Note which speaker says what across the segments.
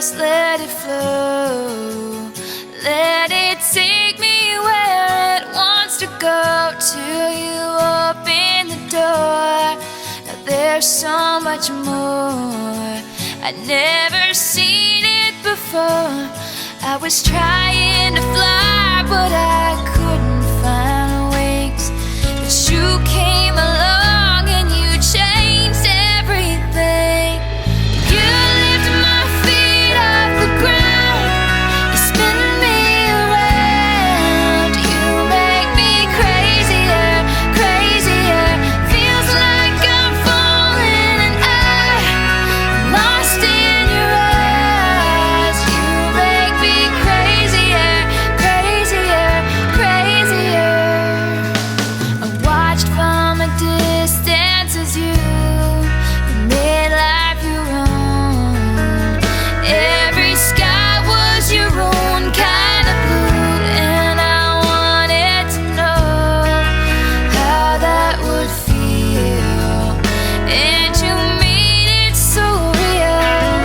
Speaker 1: just let it flow. Let it take me where it wants to go till you open the door. Now there's so much more I'd never seen it before. I was trying to fly, but I couldn't find wings. But you came along and you changed everything. You lifted my feet off the ground. You spin me around. You make me crazier, crazier. Feels like I'm falling and I'm lost in your eyes. You make me crazier, crazier, crazier. I watched from a distance as you made life your own. Every sky was your own kind of blue, and I wanted to know how that would feel. And you made it so real.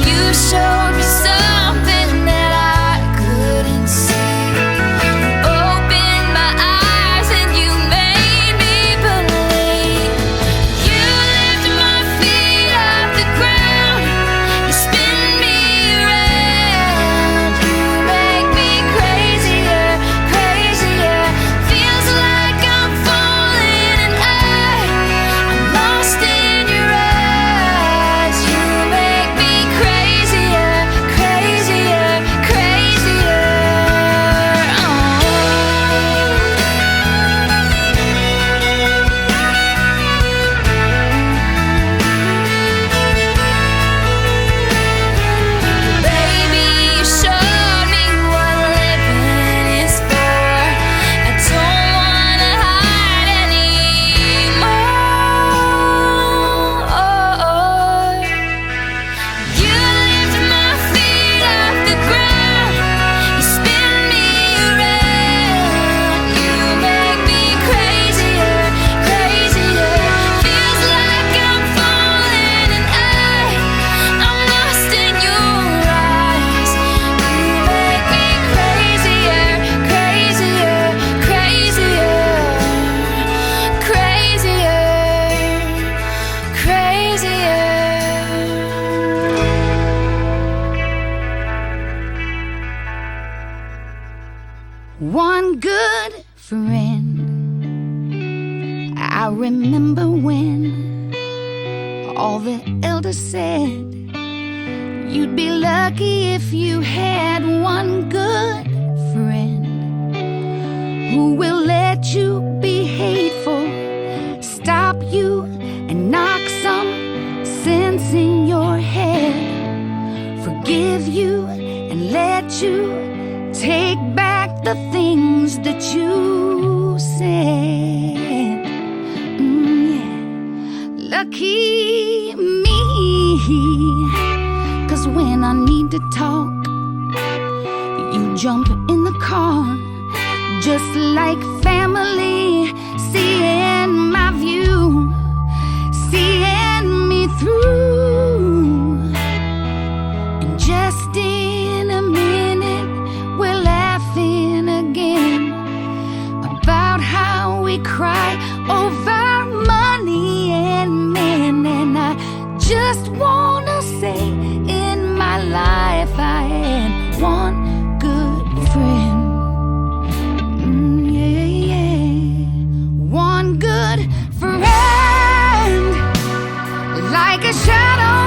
Speaker 1: You showed me something that I couldn't see. You opened my eyes and you made me believe. You lifted my feet off the ground. You spin me around. You make me crazier, crazier. Feels like I'm falling and I'm lost in your eyes. You make me crazier, crazier, crazier. Baby, you showed me what living is for. I don't wanna hide anymore. You lifted my feet off the ground. You spin me around. You make me crazier, crazier. Feels like I'm falling and I'm lost in your eyes. You make me crazier, crazier, crazier, crazier, crazier.
Speaker 2: One good friend. I remember when all the elders said you'd be lucky if you had one good friend who will let you be hateful, stop you, and knock some sense in your head, forgive you and let you take back the things that you said. Yeah. Lucky me, 'cause when I need to talk, you jump in the car, just like family, seeing my view, seeing me through. And just in a minute, we're laughing again about how we cry over money and men. And I just wanna say, in my life I had one good friend. Yeah, yeah. One good friend, like a shadow,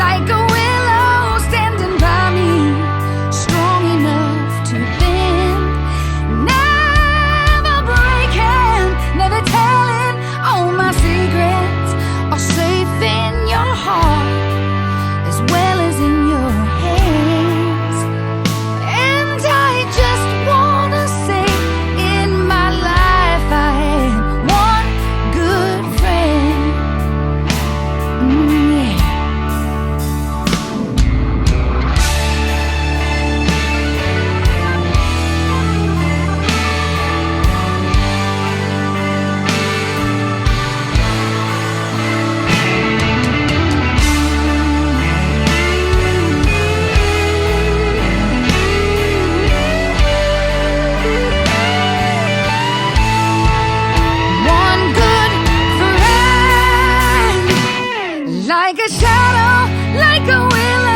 Speaker 2: like a willow, standing by me, strong enough to bend, never breaking, never telling all my secrets, are safe in your heart as well as in your hands. And I just wanna say, in my life I had one good friend. Yeah. Like a shadow, like a will